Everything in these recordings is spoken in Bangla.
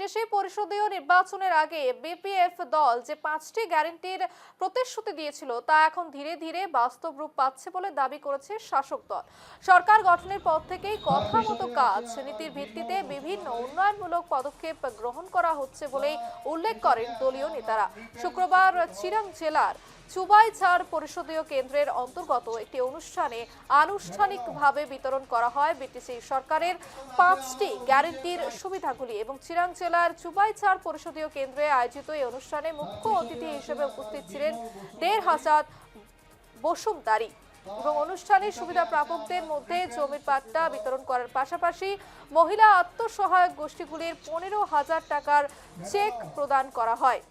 ডিকেশি পরিষদীয় নির্বাচনের আগে বিপিএফ দল যে 5টি গ্যারান্টির প্রতিশ্রুতি দিয়েছিল তা এখন ধীরে ধীরে বাস্তব রূপ পাচ্ছে বলে দাবি করেছে শাসক দল। সরকার গঠনের পর থেকেই কথা মতো কাজ নীতির ভিত্তিতে বিভিন্ন উন্নয়নমূলক পদক্ষেপ গ্রহণ করা হচ্ছে বলেই উল্লেখ করেন দলীয় নেতারা। শুক্রবার চিরাং জেলার চুবাইঝাড় পরিষদীয় কেন্দ্রের অন্তর্গত একটি অনুষ্ঠানে আনুষ্ঠানিকভাবে বিতরণ করা হয় বিটিসি সরকারের 5টি গ্যারান্টির সুবিধাগুলি এবং চিরাং জেলার চুবাইঝাড় পরিষদীয় কেন্দ্রে আয়োজিত এই অনুষ্ঠানে মুখ্য অতিথি হিসেবে উপস্থিত ছিলেন 1,500 বসুমতারি এবং অনুষ্ঠানে সুবিধা প্রাপকদের মধ্যে জমির পাট্টা বিতরণ করার পাশাপাশি মহিলা আত্মসহায়ক গোষ্ঠীগুলির 15,000 টাকার চেক প্রদান করা হয়।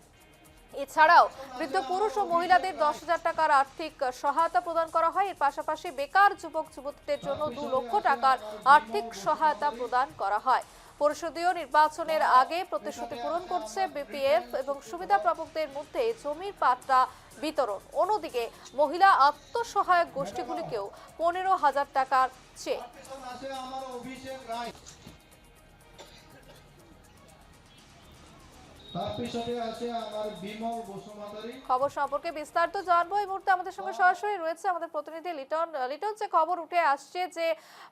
এছাড়াও বৃদ্ধ পুরুষ ও মহিলাদের 10,000 টাকার আর্থিক সহায়তা প্রদান করা হয়। এর পাশাপাশি বেকার যুবক যুবতীদের জন্য 2 লক্ষ টাকার আর্থিক সহায়তা প্রদান করা হয়। পরিষদীয় নির্বাচনের আগে প্রতিশ্রুতি পূরণ করছে বিপিএফ এবং সুবিধা প্রাপকদের মধ্যে জমির পাট্টা বিতরণ। অন্যদিকে মহিলা আত্মসহায়ক গোষ্ঠীগুলিকেও 15,000 টাকার চেক। খবর সম্পর্কে বিস্তারিত জানবো এই মুহূর্তে আমাদের সঙ্গে সরাসরি রয়েছে আমাদের প্রতিনিধি লিটন। লিটন, যে খবর উঠে আসছে যে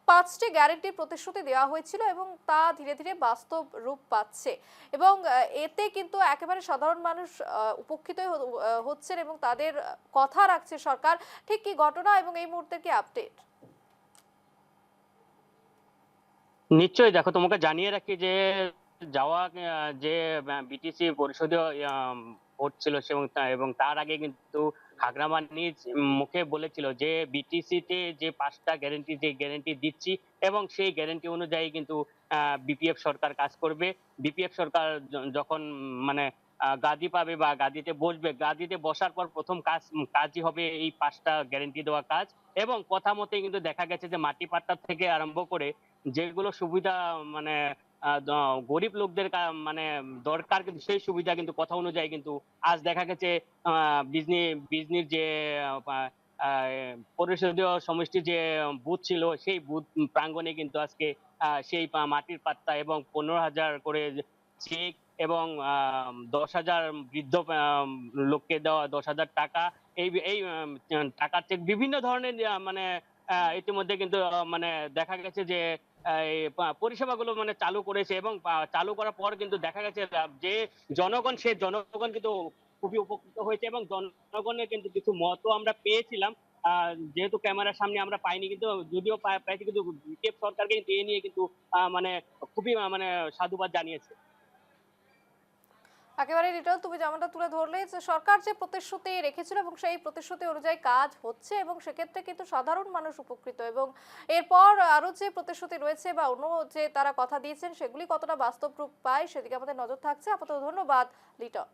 5টি গ্যারান্টি প্রতিশ্রুতি দেওয়া হয়েছিল এবং তা ধীরে ধীরে বাস্তব রূপ পাচ্ছে এবং এতে কিন্তু একেবারে সাধারণ মানুষ উপকৃত হচ্ছেন এবং তাদের কথা রাখছে সরকার। ঠিক কি ঘটনা এবং এই মুহূর্তে কি আপডেট? নিশ্চয়ই, দেখো তোমাকে জানিয়ে রাখি যে যাওয়া যে বিটিসি পরিষদীয় ভোট ছিল এবং তার আগে কিন্তু খাগড়ামার নিজ মুখে বলেছিল যে বিটিসি তে যে 5টা গ্যারান্টি দিচ্ছি এবং সেই গ্যারান্টি অনুযায়ী কিন্তু বিপিএফ সরকার কাজ করবে। বিপিএফ সরকার যখন মানে গাদি পাবে বা গাদিতে বসার পর প্রথম কাজই হবে এই 5টা গ্যারান্টি দেওয়া কাজ। এবং কথা মতে কিন্তু দেখা গেছে যে মাটি পাট্টা থেকে আরম্ভ করে যেগুলো সুবিধা মানে গরিব লোকদের মানে দরকার, কিন্তু সেই সুবিধা কিন্তু কথা অনুযায়ী কিন্তু আজ দেখা গেছে বিজনির যে আহ, আহ, পরিষদীয় সমষ্টির যে বুথ ছিল সেই বুথ প্রাঙ্গণে কিন্তু আজকে সেই মাটির পাত্তা এবং 15,000 করে চেক এবং 10,000 বৃদ্ধ লোককে দেওয়া 10,000 টাকা, এই এই টাকার চেক বিভিন্ন ধরনের মানে ইতিমধ্যে কিন্তু মানে দেখা গেছে যে এই পরিষেবাগুলো মানে চালু করেছে এবং চালু করার পর কিন্তু দেখা গেছে যে জনগণ কিন্তু খুবই উপকৃত হয়েছে এবং জনগণের কিন্তু কিছু মতও আমরা পেয়েছিলাম। যেহেতু ক্যামেরার সামনে আমরা পাইনি, কিন্তু যদিও পাইছি, কিন্তু বিপিএফ সরকারকে কিন্তু এ নিয়ে কিন্তু মানে খুবই মানে সাধুবাদ জানিয়েছে। একেবারে রিটার্ন তুমি যেমনটা তুলে ধরলে যে সরকার যে প্রতিশ্রুতি রেখেছিল এবং সেই প্রতিশ্রুতি অনুযায়ী কাজ হচ্ছে এবং সেক্ষেত্রে কিন্তু সাধারণ মানুষ উপকৃত এবং এরপর আরো যে প্রতিশ্রুতি রয়েছে বা অন্য যে তারা কথা দিয়েছেন সেগুলি কতটা বাস্তব রূপ পায় সেদিকে আমাদের নজর থাকছে। আপাতত ধন্যবাদ লিটন।